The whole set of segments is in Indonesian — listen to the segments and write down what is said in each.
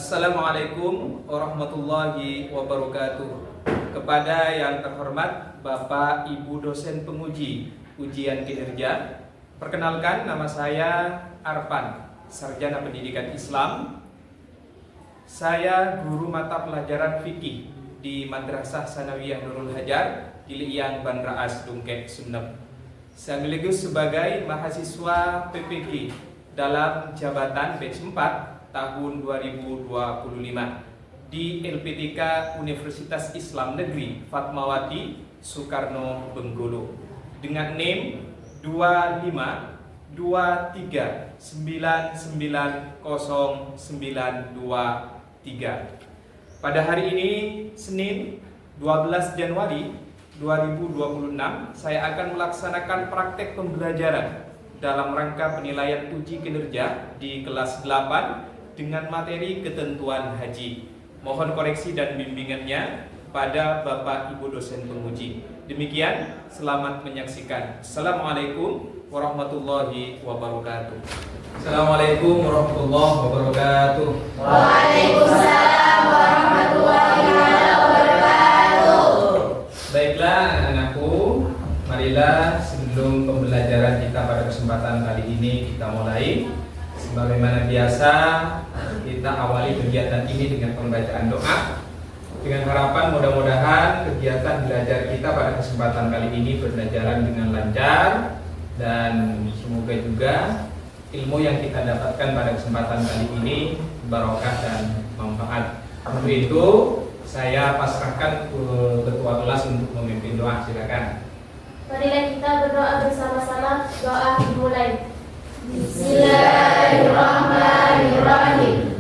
Assalamualaikum warahmatullahi wabarakatuh. Kepada yang terhormat Bapak Ibu dosen penguji ujian kinerja, perkenalkan nama saya Arpan, Sarjana Pendidikan Islam. Saya guru mata pelajaran fikih di Madrasah Sanawiyah Nurul Hajar, Iliyan Banraas, Dungkek, Sumeneb. Sekaligus sebagai mahasiswa PPG dalam jabatan batch 4 tahun 2025 di LPTK Universitas Islam Negeri Fatmawati Soekarno Benggolo dengan NIM 25293990923. Pada hari ini Senin 12 Januari 2026 saya akan melaksanakan praktek pembelajaran dalam rangka penilaian uji kinerja di kelas 8 dengan materi ketentuan haji. Mohon koreksi dan bimbingannya pada Bapak Ibu dosen penguji. Demikian, selamat menyaksikan. Assalamualaikum warahmatullahi wabarakatuh. Assalamualaikum warahmatullahi wabarakatuh. Waalaikumsalam warahmatullahi wabarakatuh. Baiklah anak-anakku, marilah sebelum pembelajaran kita pada kesempatan kali ini kita mulai. Sebagaimana biasa, kita awali kegiatan ini dengan pembacaan doa dengan harapan mudah-mudahan kegiatan belajar kita pada kesempatan kali ini berjalan dengan lancar dan semoga juga ilmu yang kita dapatkan pada kesempatan kali ini barokah dan manfaat. Untuk itu saya pasrahkan ke ketua kelas untuk memimpin doa. Silakan. Marilah kita berdoa bersama-sama. Doa dimulai. Bismillahirrahmanirrahim.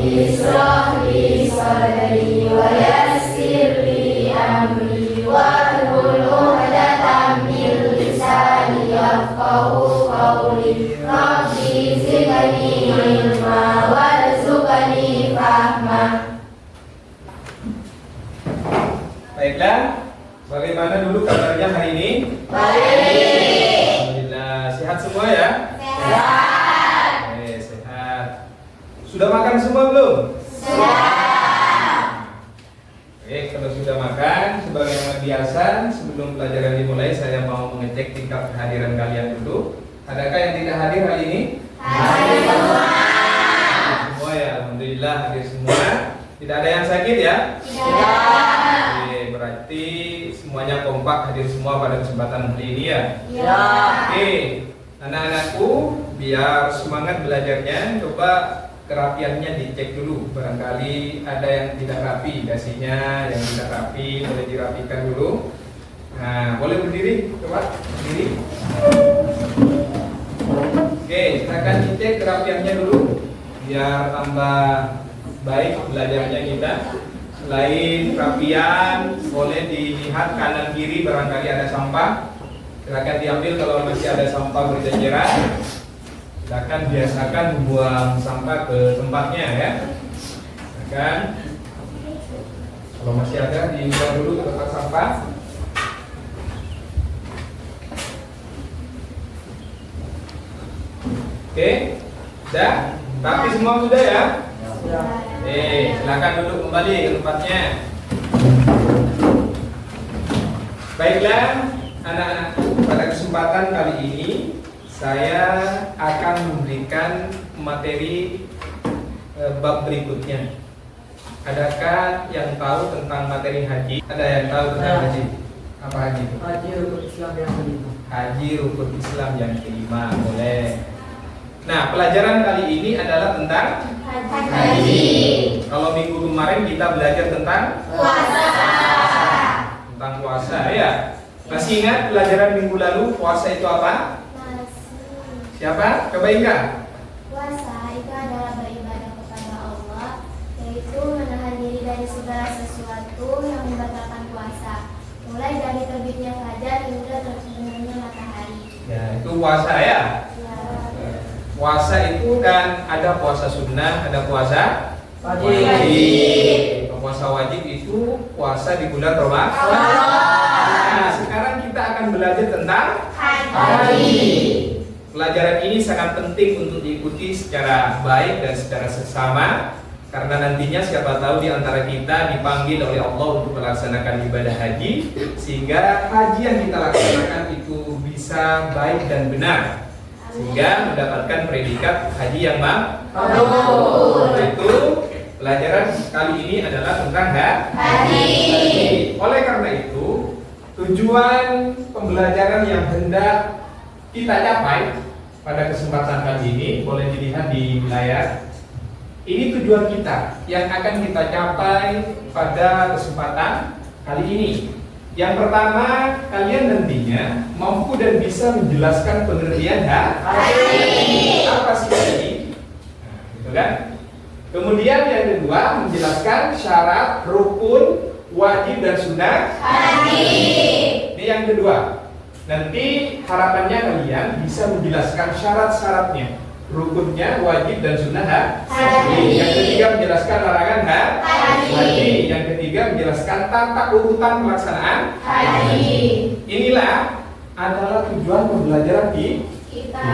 Israh li sadri wa yassir li amri wahlul 'uqdatam min lisani yafqahu qawli. Rabbi zidni ilma warzuqni fahma. Baiklah, bagaimana dulu kabarnya hari ini? Baik. Sehat semua ya? Sehat. Sehat. Sudah makan semua belum? Sehat. Kalau sudah makan, sebagaimana biasa, sebelum pelajaran dimulai, saya mau mengecek tingkat kehadiran kalian dulu. Adakah yang tidak hadir hari ini? Hadir semua. Semua ya, alhamdulillah hadir semua. Tidak ada yang sakit ya? Tidak. Berarti semuanya kompak hadir semua pada kesempatan hari ini ya? Ya. Anak-anakku, biar semangat belajarnya, coba kerapiannya dicek dulu. Barangkali ada yang tidak rapi, dasinya yang tidak rapi, boleh dirapikan dulu. Nah, boleh berdiri, coba berdiri. Silakan dicek kerapiannya dulu, biar tambah baik belajarnya kita. Selain kerapian, boleh dilihat kanan kiri barangkali ada sampah. Silakan diambil kalau masih ada sampah berjajaran. Silakan biasakan membuang sampah ke tempatnya ya. Silakan. Kalau masih ada dibuang dulu ke tempat sampah. Sudah? Tapi semua sudah ya? Silakan duduk kembali ke tempatnya. Baiklah, anak-anakku, pada kesempatan kali ini saya akan memberikan materi bab berikutnya. Adakah yang tahu tentang materi haji? Ada yang tahu tentang haji? Apa haji itu? Haji rukun Islam yang kelima. Haji rukun Islam yang kelima, boleh. Nah, pelajaran kali ini adalah tentang haji. Kalau minggu kemarin kita belajar tentang Puasa. Tentang puasa ya. Masih ingat pelajaran minggu lalu puasa itu apa? Siapa? Coba ingat. Puasa itu adalah beribadah kepada Allah, yaitu menahan diri dari segala sesuatu yang membatalkan puasa, mulai dari terbitnya fajar hingga terbenamnya matahari. Ya, itu puasa ya. Puasa itu kan ada puasa sunnah, ada puasa wajib. Puasa wajib itu puasa di bulan Ramadan. Nah, sekarang kita akan belajar tentang haji. Pelajaran ini sangat penting untuk diikuti secara baik dan secara seksama Karena nantinya siapa tahu di antara kita dipanggil oleh Allah untuk melaksanakan ibadah haji, sehingga haji yang kita laksanakan itu bisa baik dan benar, sehingga mendapatkan predikat haji yang mabrur. Itu pelajaran kali ini adalah tentang haji. Oleh karena itu, tujuan pembelajaran yang hendak kita capai pada kesempatan kali ini boleh dilihat di layar. Ini tujuan kita yang akan kita capai pada kesempatan kali ini. Yang pertama, kalian nantinya mampu dan bisa menjelaskan pengertian haji. Apa sih haji? Nah, gitu kan? Kemudian yang kedua, menjelaskan syarat, rukun, wajib dan sunnah haji. Ini yang kedua. Nanti harapannya kalian bisa menjelaskan syarat-syaratnya, rukunnya, wajib dan sunnah haji. Yang ketiga menjelaskan larangan haji. Yang ketiga menjelaskan tata urutan pelaksanaan haji. Inilah adalah tujuan pembelajaran kita.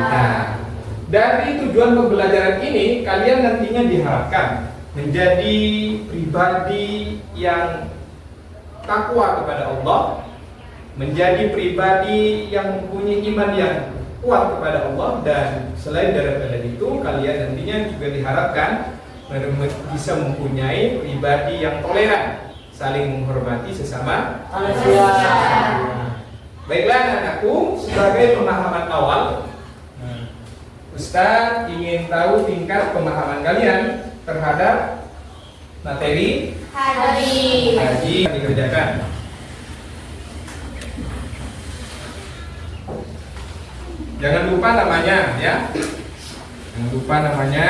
Dari tujuan pembelajaran ini, kalian nantinya diharapkan menjadi pribadi yang takwa kepada Allah, menjadi pribadi yang mempunyai iman yang kuat kepada Allah, dan selain daripada itu kalian nantinya juga diharapkan bisa mempunyai pribadi yang toleran, saling menghormati sesama manusia. Baiklah anak-anakku, sebagai pemahaman awal, Ustaz ingin tahu tingkat pemahaman kalian terhadap materi haji yang dikerjakan. Jangan lupa namanya ya. Jangan lupa namanya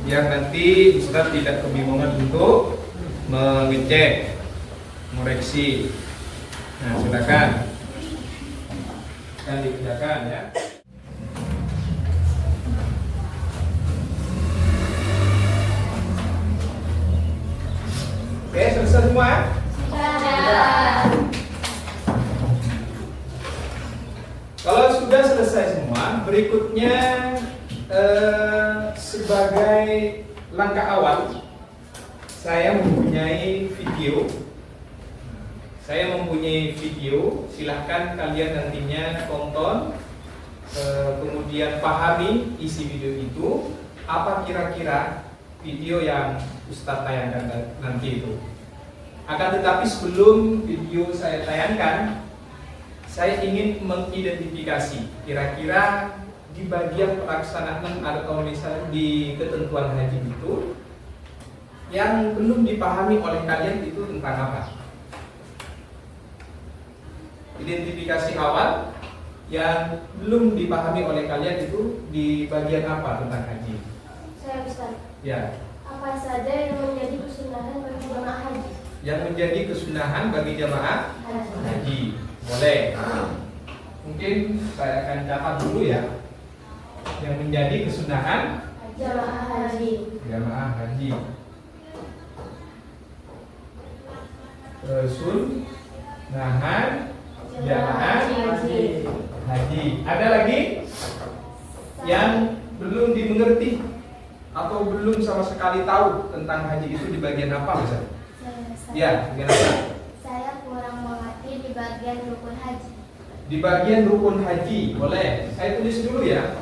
biar nanti Ustaz tidak kebingungan untuk mengecek, mengoreksi. Nah, silakan. Akan dikerjakan ya. Oke, selesai semua? Kalau sudah selesai semua, berikutnya sebagai langkah awal, saya mempunyai video. Silahkan kalian nantinya tonton, kemudian pahami isi video itu. Apa kira-kira video yang Ustaz tayangkan nanti itu? Akan tetapi sebelum video saya tayangkan, saya ingin mengidentifikasi kira-kira di bagian pelaksanaan atau misalnya di ketentuan haji itu yang belum dipahami oleh kalian itu tentang apa? Identifikasi awal yang belum dipahami oleh kalian itu di bagian apa tentang haji? Saya Ustaz. Ya. Apa saja yang menjadi kesunahan bagi jemaah haji? Yang menjadi kesunahan bagi jemaah haji. Boleh. Mungkin saya akan catat dulu ya. Yang menjadi kesunahan jemaah haji. Jemaah haji. Kesunahan jemaah haji. Ada lagi yang belum dimengerti atau belum sama sekali tahu tentang haji itu di bagian apa misalnya? Ya, bagian apa? Saya kurang mengerti di bagian rukun haji. Di bagian rukun haji, boleh. Saya tulis dulu ya.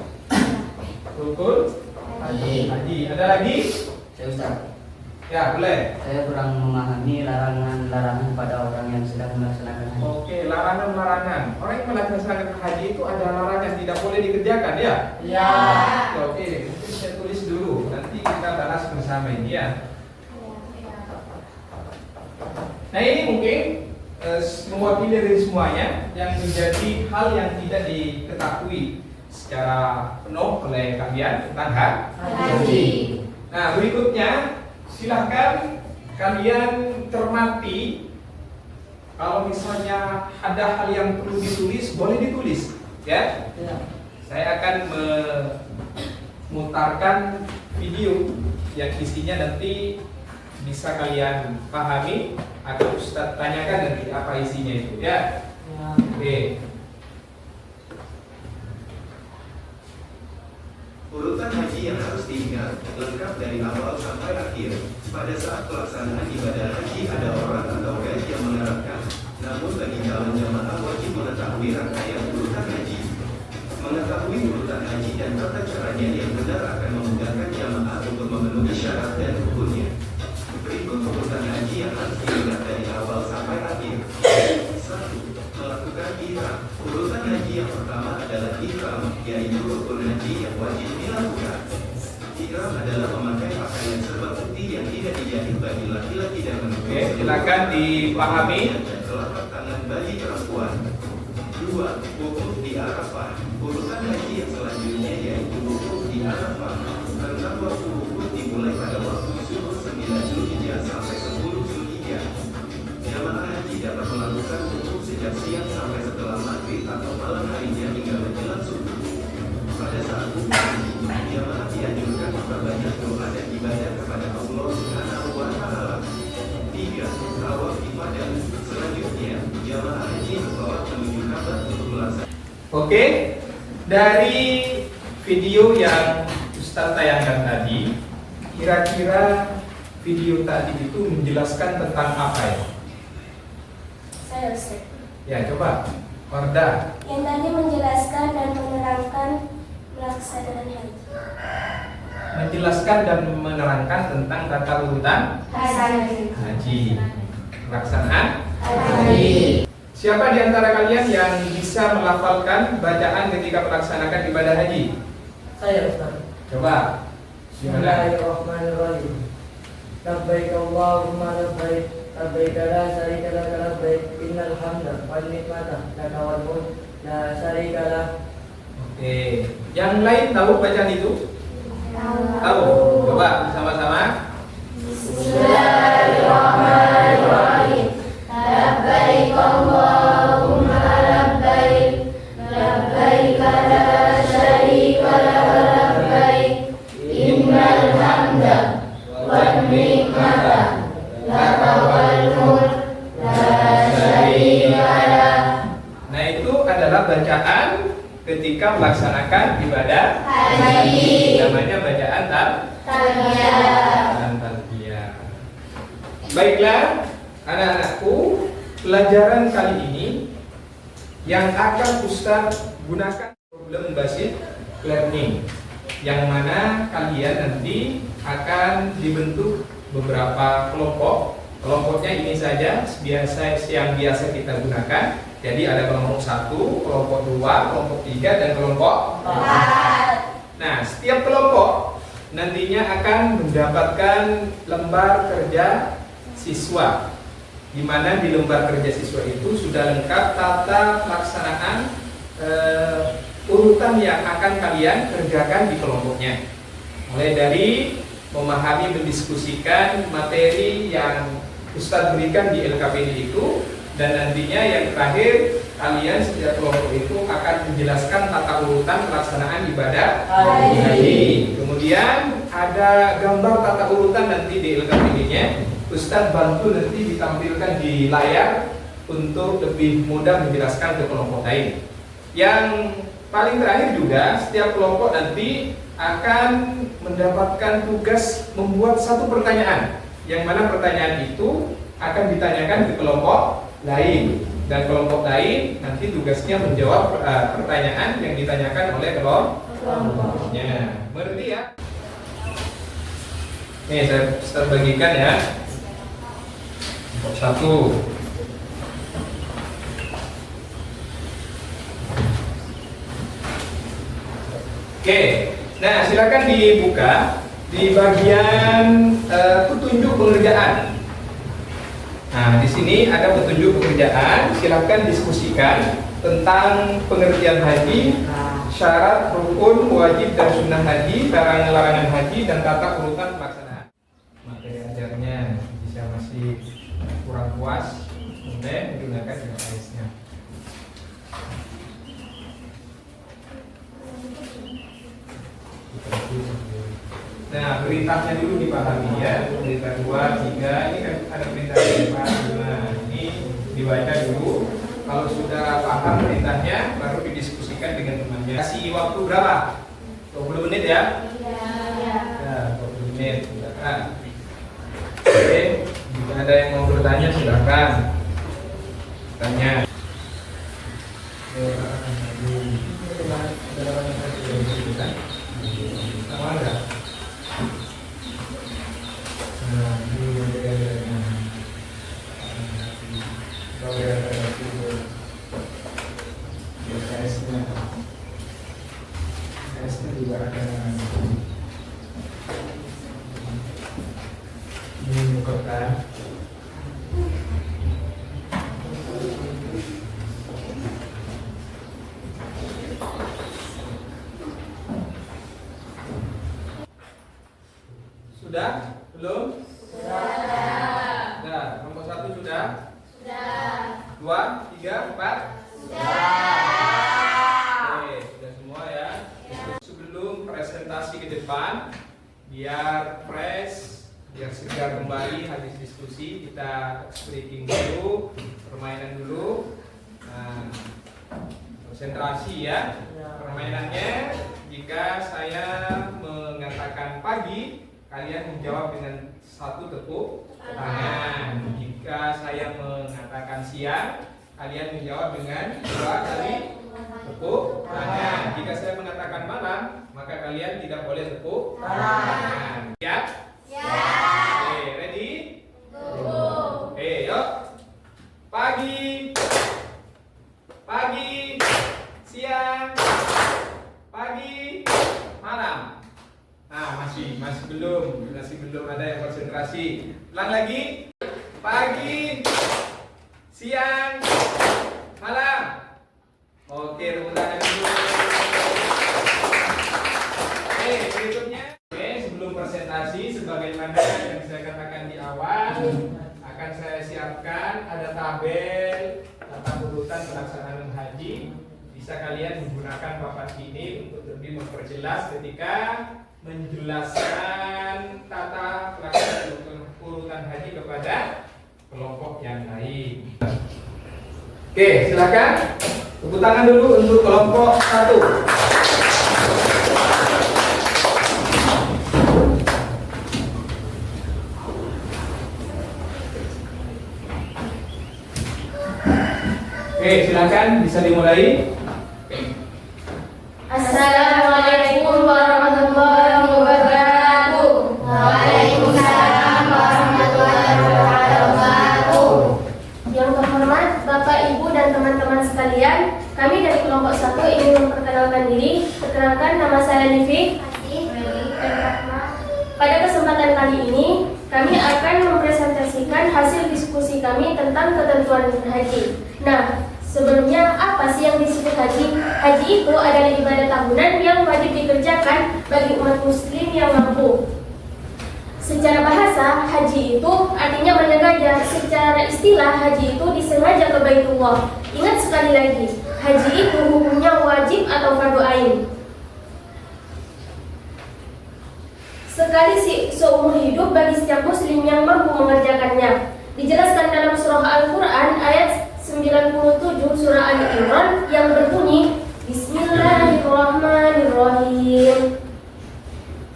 Rukun haji. Ada lagi? Saya Ustaz. Ya, boleh. Saya kurang memahami larangan-larangan pada orang yang sedang melaksanakan haji. Oke, larangan-larangan. Orang yang melaksanakan haji itu ada larangan tidak boleh dikerjakan ya? Ya. Oke, mungkin saya tulis dulu. Nanti kita bahas bersama ini ya. Nah, ini mungkin mewakili dari semuanya yang menjadi hal yang tidak diketahui secara penuh oleh kalian tentang haji. Nah, berikutnya silahkan kalian cermati. Kalau misalnya ada hal yang perlu ditulis, boleh ditulis ya. Saya akan memutarkan video yang isinya nanti bisa kalian pahami, akan Ustaz tanyakan nanti apa isinya itu ya. Oke. Urutan haji yang harus diingat, lengkap dari awal sampai akhir. Pada saat pelaksanaan ibadah haji ada orang atau gaji yang menerapkan. Namun bagi calon jamaah wajib mengetahui rangkaian urutan haji. Mengetahui urutan haji dan tata caranya yang benar akan memudahkan jamaah untuk memenuhi syarat dan rukunnya. Berikut urutan haji yang harus diingat dari awal sampai akhir. 1. Melakukan ihram. Urutan haji yang pertama adalah ihram, yaitu rukun haji yang wajib dilakukan. Ihram adalah memakai pakaian serba putih yang tidak dijahit bagi laki-laki dan menutup. Oke, silakan dipahami. Dan telapak tangan bagi perempuan. 2. Wukuf di Arafah. Urutan haji yang selanjutnya yaitu wukuf di Arafah. Rentang waktu wukuf dimulai pada waktu zuhur 9 Zulhijjah sampai 10 Zulhijjah. Jamaah haji dapat melakukan wukuf sejak siang sampai setelah maghrib atau malam harinya hingga menjelang subuh. Pada saat wukuf haji, jamaah dianjurkan memperbanyak doa dan ibadah kepada Allah Subhanahu wa Ta'ala. 3. Tawaf ifadah. Selanjutnya, jamaah haji bertawaf menuju Ka'bah untuk melaksanakan. Oke, dari video yang Ustaz tayangkan tadi, kira-kira video tadi itu menjelaskan tentang apa ya? Saya Ustaz. Ya, coba. Wardah. Yang tadi menjelaskan dan menerangkan pelaksanaan haji. Menjelaskan dan menerangkan tentang tata urutan haji. Pelaksanaan haji. Siapa di antara kalian yang bisa melafalkan bacaan ketika melaksanakan ibadah haji? Saya Ustaz. Coba. Gimana? Bismillahirrahmanirrahim. Labbaik Allahumma labbaik, labbaik la syarika lak labbaik, innal hamda wan ni'mata laka wal mulk la syarika lak. Oke. Yang lain tahu bacaan itu? Tahu. Coba sama-sama. Bismillahirrahmanirrahim. Labbaik Allahumma labbaik, labbaik la syarika lak labbaik, innal hamda wan ni'mata laka wal mulk la syarika lak. Nah, itu adalah bacaan ketika melaksanakan ibadah Haji. namanya bacaan Talbiyah. talbiyah. Baiklah, anak-anakku, pelajaran kali ini yang akan Ustaz gunakan problem based learning, yang mana kalian nanti akan dibentuk beberapa kelompok. Kelompoknya ini saja yang biasa kita gunakan. Jadi ada kelompok 1, kelompok 2, kelompok 3, dan kelompok 4. Nah, setiap kelompok nantinya akan mendapatkan lembar kerja siswa, di mana di lembar kerja siswa itu sudah lengkap tata pelaksanaan urutan yang akan kalian kerjakan di kelompoknya. Mulai dari memahami, mendiskusikan materi yang Ustadz berikan di LKPD itu, dan nantinya yang terakhir kalian setiap kelompok itu akan menjelaskan tata urutan pelaksanaan ibadah haji. Kemudian ada gambar tata urutan nanti di LKPD-nya. Ustadz bantu nanti ditampilkan di layar untuk lebih mudah menjelaskan ke kelompok lain. Yang paling terakhir juga, setiap kelompok nanti akan mendapatkan tugas membuat satu pertanyaan, yang mana pertanyaan itu akan ditanyakan ke kelompok lain, dan kelompok lain nanti tugasnya menjawab pertanyaan yang ditanyakan oleh kelompoknya. Mengerti ya? Nih, saya bagikan ya. Satu. Oke, nah silakan dibuka di bagian petunjuk pengerjaan. Nah, di sini ada petunjuk pekerjaan. Silakan diskusikan tentang pengertian haji, syarat, rukun, wajib dan sunnah haji, larangan-larangan haji, dan tata urutan pelaksanaan. Materi ajarnya bisa masih kurang puas, kemudian menggunakan device-nya. Nah, perintahnya dulu dipahami ya. Perintah 2, 3, ini kan ada perintah 4, 5. Ini dibaca dulu. Kalau sudah paham perintahnya, baru didiskusikan dengan temannya. Kasih waktu berapa? 20 menit ya? Iya. Ya, 20 menit. Silakan. Oke, jika ada yang mau bertanya silakan. Tanya. Sama enggak? BPS-nya juga ada ini kota. Sudah? Belum? Sudah. Nomor 1 sudah? Sudah. 2, 3, 4? Oke, sudah semua ya. Sebelum presentasi ke depan, biar fresh, biar segar kembali habis diskusi, kita breaking dulu, permainan dulu. Nah, konsentrasi ya. Permainannya, jika saya mengatakan pagi, kalian menjawab dengan 1 tepuk tangan. Jika saya mengatakan siang, kalian menjawab dengan 2 kali tepuk tangan. Jika saya mengatakan malam, maka kalian tidak boleh tepuk tangan. Siap? Siap. Oke, ready? Oke, yuk. Pagi. Pagi. Siang. Pagi. Malam. Nah, masih belum ada yang konsentrasi. Ulang lagi. Pagi, siang, malam. Oke, tepuk tangan dulu. Oke, berikutnya. Oke, sebelum presentasi, sebagaimana yang saya katakan di awal, akan saya siapkan ada tabel tata urutan pelaksanaan haji. Bisa kalian menggunakan papan ini untuk lebih memperjelas ketika menjelaskan tata pelaksanaan urutan haji kepada kelompok yang lain. Oke, silakan. Tepuk tangan dulu untuk kelompok 1. Oke, silakan bisa dimulai. Assalamualaikum warahmatullahi wabarakatuh. Waalaikumsalam warahmatullahi wabarakatuh. Yang terhormat Bapak, Ibu, dan teman-teman sekalian, kami dari kelompok 1 ingin memperkenalkan diri. Perkenalkan, nama saya Livi. Pada kesempatan kali ini, kami akan mempresentasikan hasil diskusi kami tentang ketentuan haji. Nah, sebelumnya apa sih yang disebut haji? Haji itu adalah ibadah tahunan yang wajib dikerjakan bagi umat muslim yang mampu. Secara bahasa, haji itu artinya menyengaja. Secara istilah, haji itu disengaja ke Baitullah. Ingat sekali lagi, haji itu hukumnya wajib atau fardu ain. Sekali seumur hidup bagi setiap muslim yang mampu mengerjakannya. Dijelaskan dalam surah Al-Quran ayat 97 surah Ali Imran yang berbunyi Bismillahirrahmanirrahim.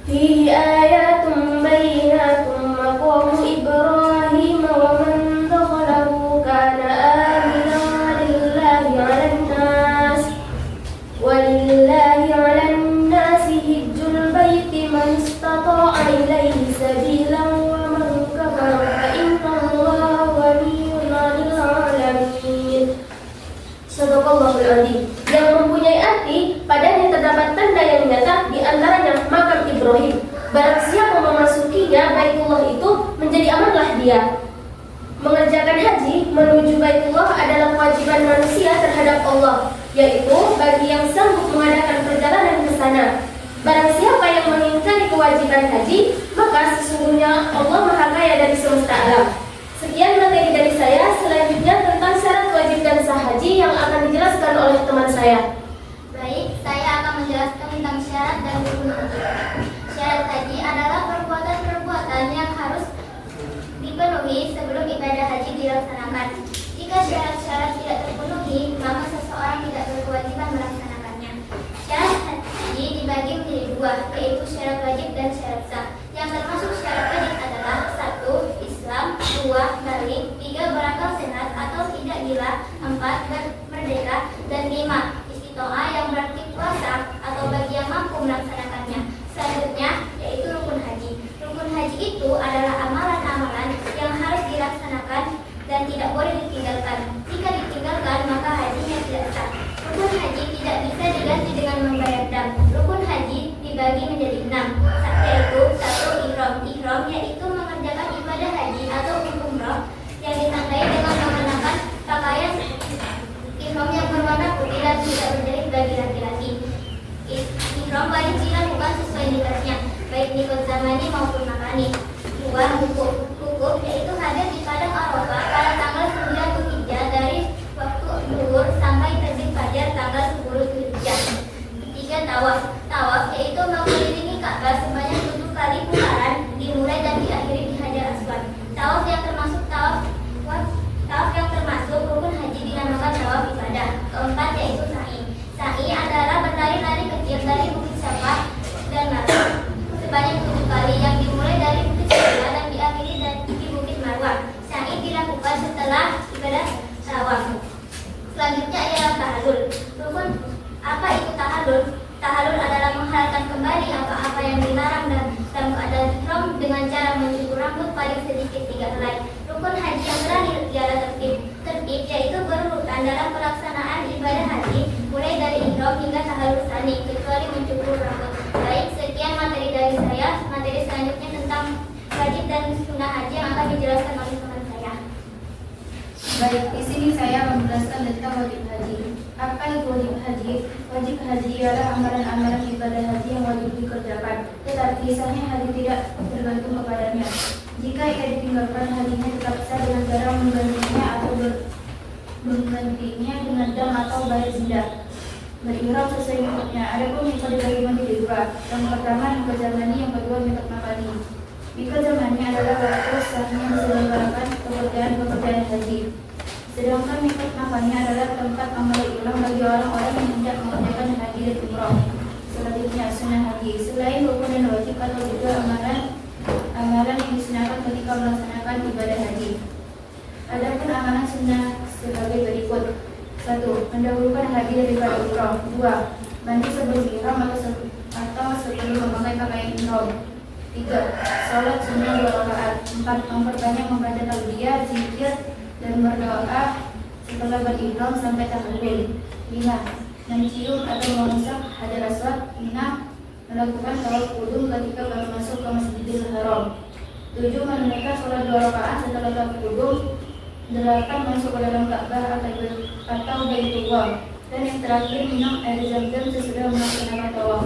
Fihi ayatum bayyinatum maqamu Ibrahim wa man dakhalahu kana aminan walillahi 'alan nasi hijjul baiti man istata'a ilaihi sabilan wa man kafara fa innallaha ghaniyyun 'anil 'alamin. Sadaqallahul 'azim. Yang mempunyai arti padanya terdapat tanda yang nyata, di antaranya makam Ibrahim. Barang siapa memasukinya, Baitullah itu menjadi amanlah dia. Mengerjakan haji menuju Baitullah adalah kewajiban manusia terhadap Allah, yaitu bagi yang sanggup mengadakan perjalanan ke sana. Barang siapa yang mengingkari kewajiban haji, maka sesungguhnya Allah Maha Kaya dari semesta alam. Sekian materi dari saya. Selanjutnya tentang syarat wajib dan sah haji yang akan dijelaskan oleh teman saya. Baik, saya akan menjelaskan tentang syarat dan rukun haji. Syarat haji adalah perbuatan-perbuatan yang harus dipenuhi sebelum ibadah haji dilaksanakan. Jika syarat-syarat tidak terpenuhi, maka seseorang tidak berkewajiban melaksanakannya. Syarat haji dibagi menjadi 3 helai. Rukun haji yang terakhir ialah tertib yaitu berurutan dalam pelaksanaan ibadah haji mulai dari ihram hingga tahallul tsani kecuali mencukur rambut. Baik, sekian materi dari saya. Materi selanjutnya tentang wajib dan sunnah haji yang akan dijelaskan oleh teman saya. Baik, di sini saya menjelaskan tentang wajib haji. Apa itu wajib haji? Wajib haji ialah amalan-amalan ibadah haji yang wajib dikerjakan, tetapi sahnya haji tidak tergantung kepadanya. Jika ia ditinggalkan, hajinya tetap sah dengan cara menggantinya atau menggantinya dengan dam atau bayar denda. Berihram sesuai mikotnya. Adapun mikot dibagi menjadi dua. Yang pertama mikot zamani, yang kedua mikot makani. Mikot zamani adalah waktu sahnya diselenggarakan pekerjaan haji. Sedangkan mikot makani adalah tempat amal ulang bagi orang-orang yang hendak mengerjakan haji dan umroh. Selanjutnya sunnah haji. Selain rukun dan wajib atau juga amalan yang disunahkan ketika melaksanakan ibadah haji. Adapun amalan sunnah sebagai berikut. 1. Mendahulukan haji daripada umroh. 2. Mandi sebelum ihram atau sebelum memakai pakaian ihram. 3. Salat sunnah 2 rakaat. 4. Memperbanyak membaca talbiyah, zikir dan berdoa setelah berihram sampai tahallul. 5. Mencium atau mengusap hajar aswad. 6. Melakukan tawaf qudum ketika baru masuk ke Masjidil Haram. 7. Menunaikan sholat 2 rakaat setelah tawaf qudum. 8. Masuk ke dalam Ka'bah atau Baitullah. Dan yang terakhir minum air zam-zam sesudah melaksanakan tawaf.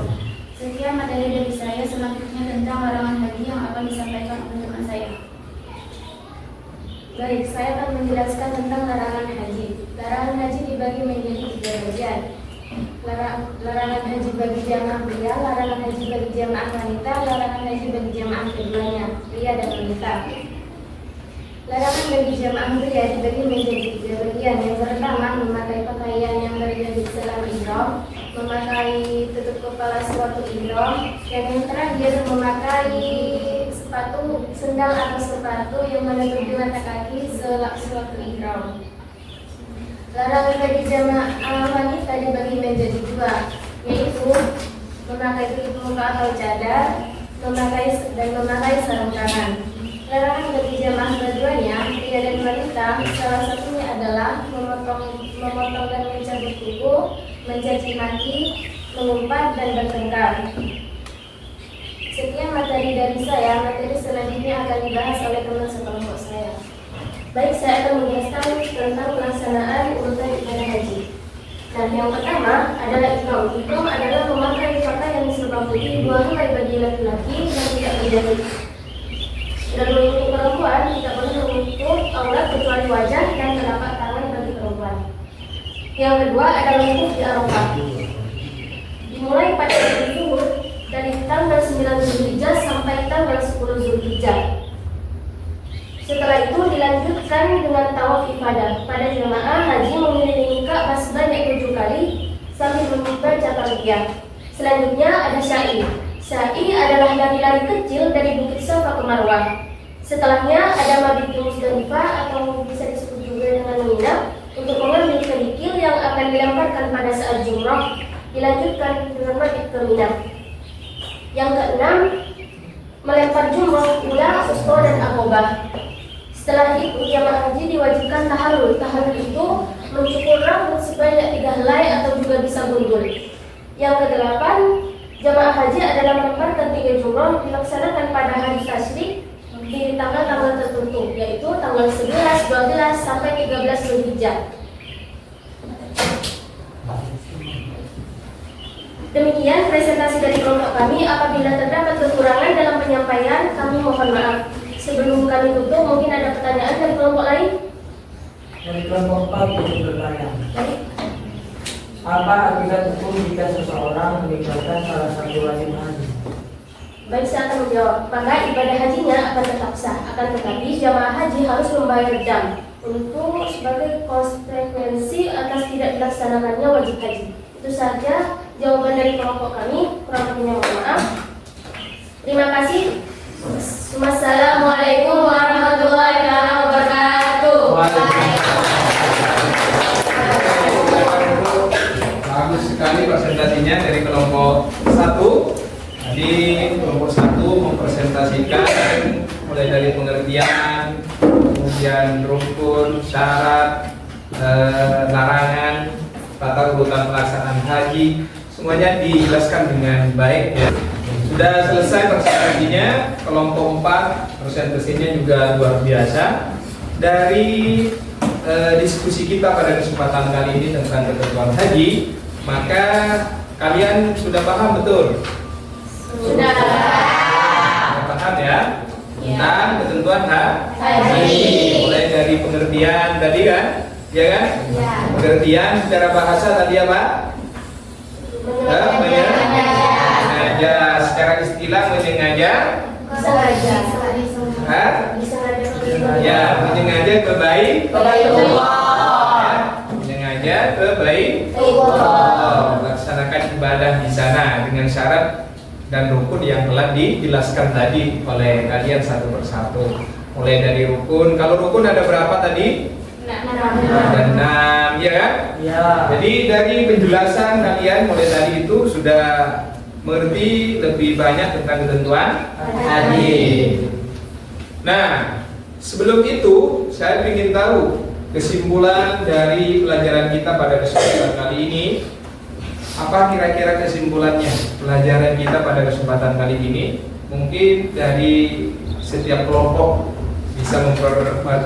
Sekian materi dari saya. Selanjutnya tentang larangan haji yang akan disampaikan oleh teman saya. Baik, saya akan menjelaskan tentang larangan haji. Larangan haji dibagi menjadi 3 bagian. Larangan haji bagi jamaah pria, larangan haji bagi jamaah wanita, larangan haji bagi jamaah keduanya, pria dan wanita. Larangan bagi jamaah pria dibagi menjadi 3 bagian. Yang pertama, memakai pakaian yang berjadi selama ihram, memakai tutup kepala sewaktu ihram, dan yang terakhir memakai sepatu, sendal atau sepatu yang menutupi mata kaki sewaktu ihram. Larangan bagi jamaah wanita dibagi menjadi 2, yaitu memakai tutup muka atau cadar, memakai sarung tangan. Larangan bagi jamaah keduanya, pria dan wanita, salah satunya adalah memotong dan mencabut kuku, mencaci maki, mengumpat dan bertengkar. Sekian materi dari saya. Materi selanjutnya akan dibahas oleh teman sekelompok saya. Baik, saya akan menjelaskan tentang pelaksanaan urutan ibadah haji. Nah, yang pertama adalah ihram. Ihram adalah memakai pakaian serba putih 2 helai bagi laki-laki dan tidak bidadari. Dan untuk perempuan tidak boleh menutup aurat kecuali wajah dan telapak tangan bagi perempuan. Yang kedua adalah wukuf di Arafah. Dimulai pada hari Zuhur dari tanggal 9 Zulhijjah sampai tanggal 10 Zulhijjah. Setelah itu dilanjutkan dengan tawaf ifadah. Pada jemaah haji mengelilingi Ka'bah sebanyak 7 kali sambil membaca talbiyah. Selanjutnya ada sya'i. Sya'i adalah lari-lari kecil dari Bukit Safa ke Marwah. Setelahnya ada mabit di Musdalifah atau bisa disebut juga dengan menginap untuk mengambil kerikil yang akan dilemparkan pada saat jumrah. Dilanjutkan dengan mabit ke Mina. Yang keenam, melempar jumrah, ula, usta dan aqobah. Setelah itu jamaah haji diwajibkan tahallul. Tahallul itu mencukur rambut sebanyak 3 helai atau juga bisa gundul. Yang kedelapan, jamaah haji adalah melemparkan 3 jumrah dilaksanakan pada hari tasyrik di tanggal-tanggal tertentu, yaitu tanggal 11, 12 sampai 13 Zulhijjah. Demikian presentasi dari kelompok kami. Apabila terdapat kekurangan dalam penyampaian, kami mohon maaf. Sebelum kami tutup, mungkin ada pertanyaan dari kelompok lain? Dari kelompok 4 untuk bertanya. Baik. Apa akibat hukum jika seseorang meninggalkan salah satu wajib haji? Baik, saya akan menjawab. Maka ibadah hajinya akan tetap sah. Akan tetapi jamaah haji harus membayar dam untuk sebagai konsekuensi atas tidak dilaksanakannya wajib haji. Itu saja jawaban dari kelompok kami. Kurang lebihnya mohon maaf. Terima kasih. Wassalamualaikum warahmatullahi wabarakatuh. Bagus sekali presentasinya dari kelompok 1. Tadi kelompok 1 mempresentasikan mulai mulai dari pengertian, kemudian rukun, syarat, larangan, tata urutan pelaksanaan haji, semuanya dijelaskan dengan baik ya. Sudah selesai presentasinya, kelompok 4 presentasinya juga luar biasa. Dari diskusi kita pada kesempatan kali ini tentang ketentuan haji, maka kalian sudah paham betul? Sudah. Paham ya? Tentang ketentuan haji. Mulai dari pengertian tadi kan? Ya kan? Ya. Pengertian secara bahasa tadi apa? Menyengaja. Secara istilah menyengaja. Hah? Ya, menyengaja ke baik. Menyengaja ke baik. Laksanakan ibadah di sana dengan syarat dan rukun yang telah dijelaskan tadi oleh kalian satu persatu. Mulai dari rukun, kalau rukun ada berapa tadi? Ada 6, ya kan? Ya. Jadi dari penjelasan kalian mulai tadi itu sudah mengerti lebih banyak tentang ketentuan haji. Nah, sebelum itu saya ingin tahu kesimpulan dari pelajaran kita pada kesempatan kali ini. Apa kira-kira kesimpulannya pelajaran kita pada kesempatan kali ini? Mungkin dari setiap kelompok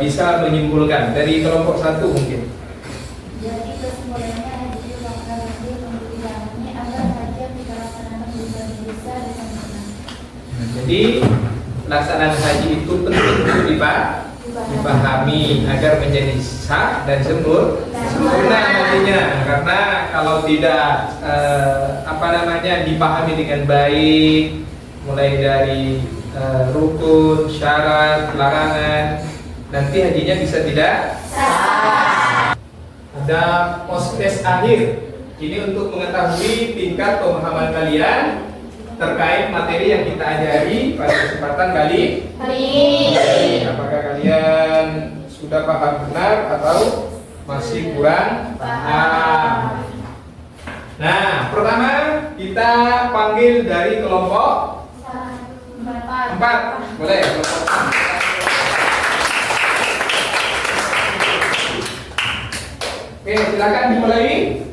bisa menyimpulkan. Dari kelompok 1 mungkin. Jadi kesimpulannya haji dilakukan lebih mempertimbangkannya agar haji yang dilaksanakan bisa disempurnakan. Jadi pelaksanaan haji itu penting untuk dipahami agar menjadi sah dan sempurna nantinya. Karena kalau tidak dipahami dengan baik, mulai dari rukun, syarat, larangan, nanti hajinya bisa tidak sah. Ada post-test akhir. Ini untuk mengetahui tingkat pemahaman kalian terkait materi yang kita ajari pada kesempatan kali ini. Apakah kalian sudah paham benar atau masih kurang paham? Nah, pertama kita panggil dari kelompok 4. Boleh, kelompok 4. Oke, silakan dimulai.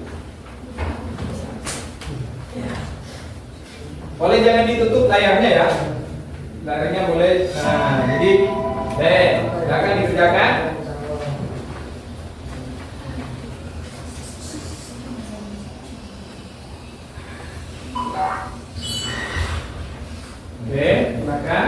Boleh jangan ditutup layarnya ya. Layarnya boleh. Nah, jadi silakan dikerjakan. Oke, silakan.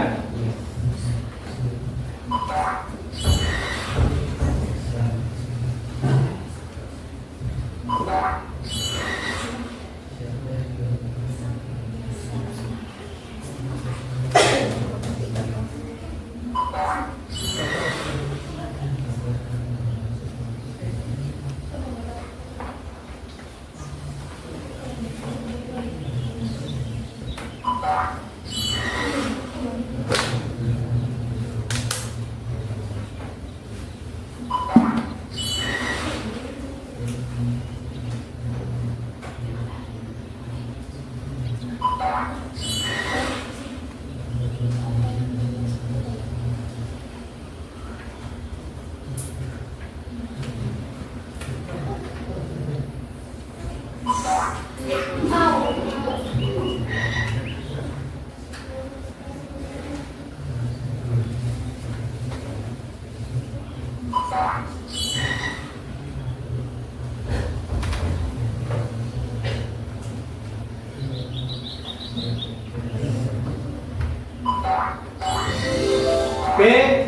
Oke,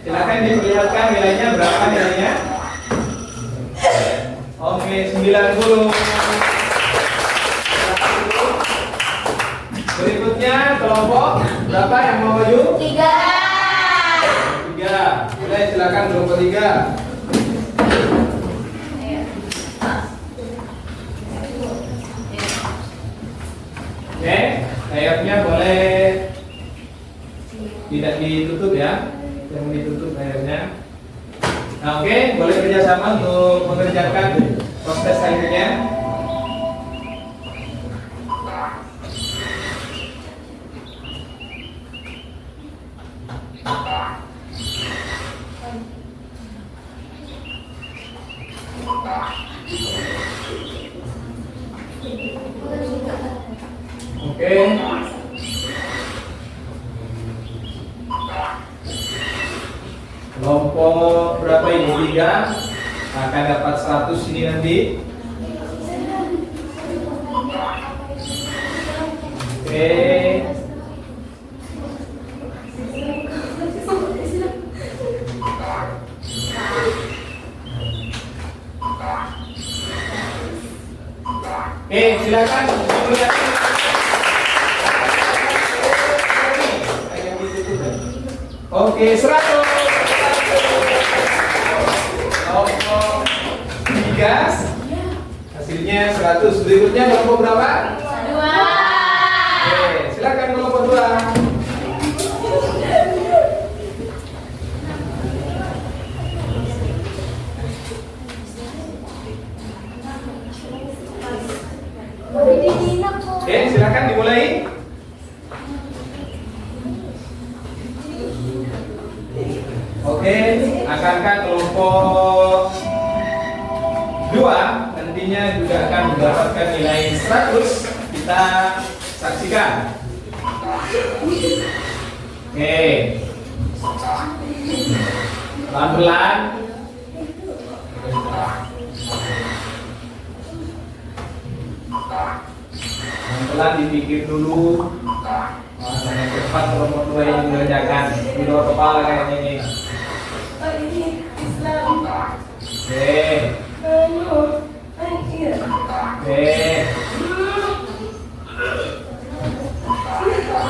silakan diperlihatkan nilainya berapa nilainya? Oke, 90. Berikutnya kelompok berapa yang mau maju? 3. Boleh silakan kelompok 3. Oke, layarnya boleh tidak ditutup ya, yang ditutup layarnya. Nah, oke, boleh kerjasama untuk mengerjakan proses akhirnya. Oke. Kelompok berapa ini? 3 akan dapat 100 ini nanti. Oke. Oke, silakan. Oke, 100. Kelompok 3 hasilnya 100. Berikutnya kelompok berapa? 2. Oke, silakan kelompok 2. Oke, silakan dimulai. Oke, akankah kelompok 2 nantinya juga akan mendapatkan nilai 100? Kita saksikan. Oke, pelan-pelan. Pelan dipikir dulu. Jangan cepat kelompok 2 yang mengerjakan. Di luar kepala kayaknya ini. Oke. Oke.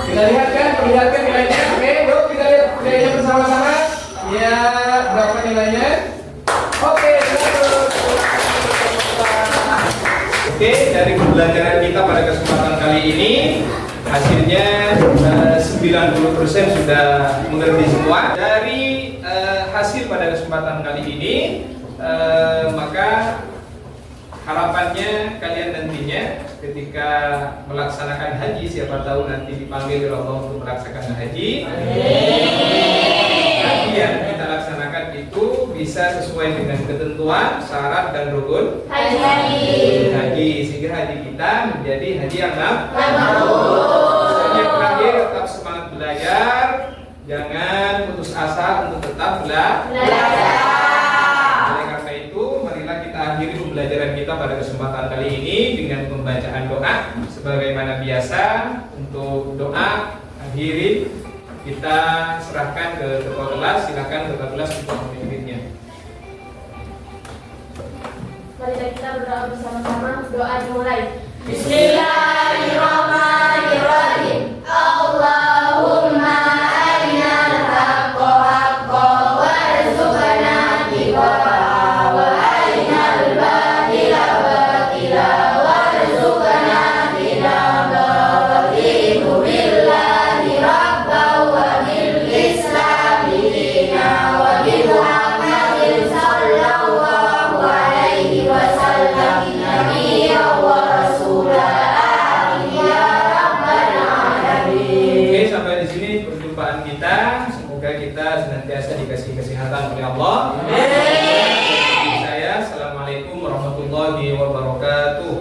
Kita lihat kan, perlihatkan nilainya. Oke, yuk kita lihat nilainya bersama-sama. Ya, berapa nilainya? Oke, 100. Oke, dari pembelajaran kita pada kesempatan kali ini hasilnya 90% sudah mengerti semua. Dari hasil pada kesempatan kali ini maka harapannya kalian nantinya ketika melaksanakan haji, siapa tahu nanti dipanggil oleh Allah untuk melaksanakan haji. Haji yang kita laksanakan itu bisa sesuai dengan ketentuan, syarat dan rukun haji, sehingga haji kita menjadi haji yang mabrur. Yang terakhir, tetap semangat belajar, jangan putus asa untuk tetap belajar. Oleh karena itu, marilah kita akhiri pembelajaran kita pada kesempatan kali ini dengan pembacaan doa sebagaimana biasa. Untuk doa akhiri kita serahkan ke ketua kelas. Silakan ketua kelas untuk memimpinnya. Marilah kita berdoa bersama-sama. Doa dimulai. Bismillahirrahmanirrahim. Allahumma arinal haqqa haqqan warzuqna ittiba'ahu wa arinal batila batila warzuqna ijtinabah. Raditu billahi rabban wa bil islami dinan wa bi Muhammadin sallallahu alaihi wasallam nabiyyan wa rasulan. Oke, sampai di sini perjumpaan kita. Semoga kita senantiasa dikasih kesehatan oleh Allah. Amin. Saya, assalamualaikum warahmatullahi wabarakatuh.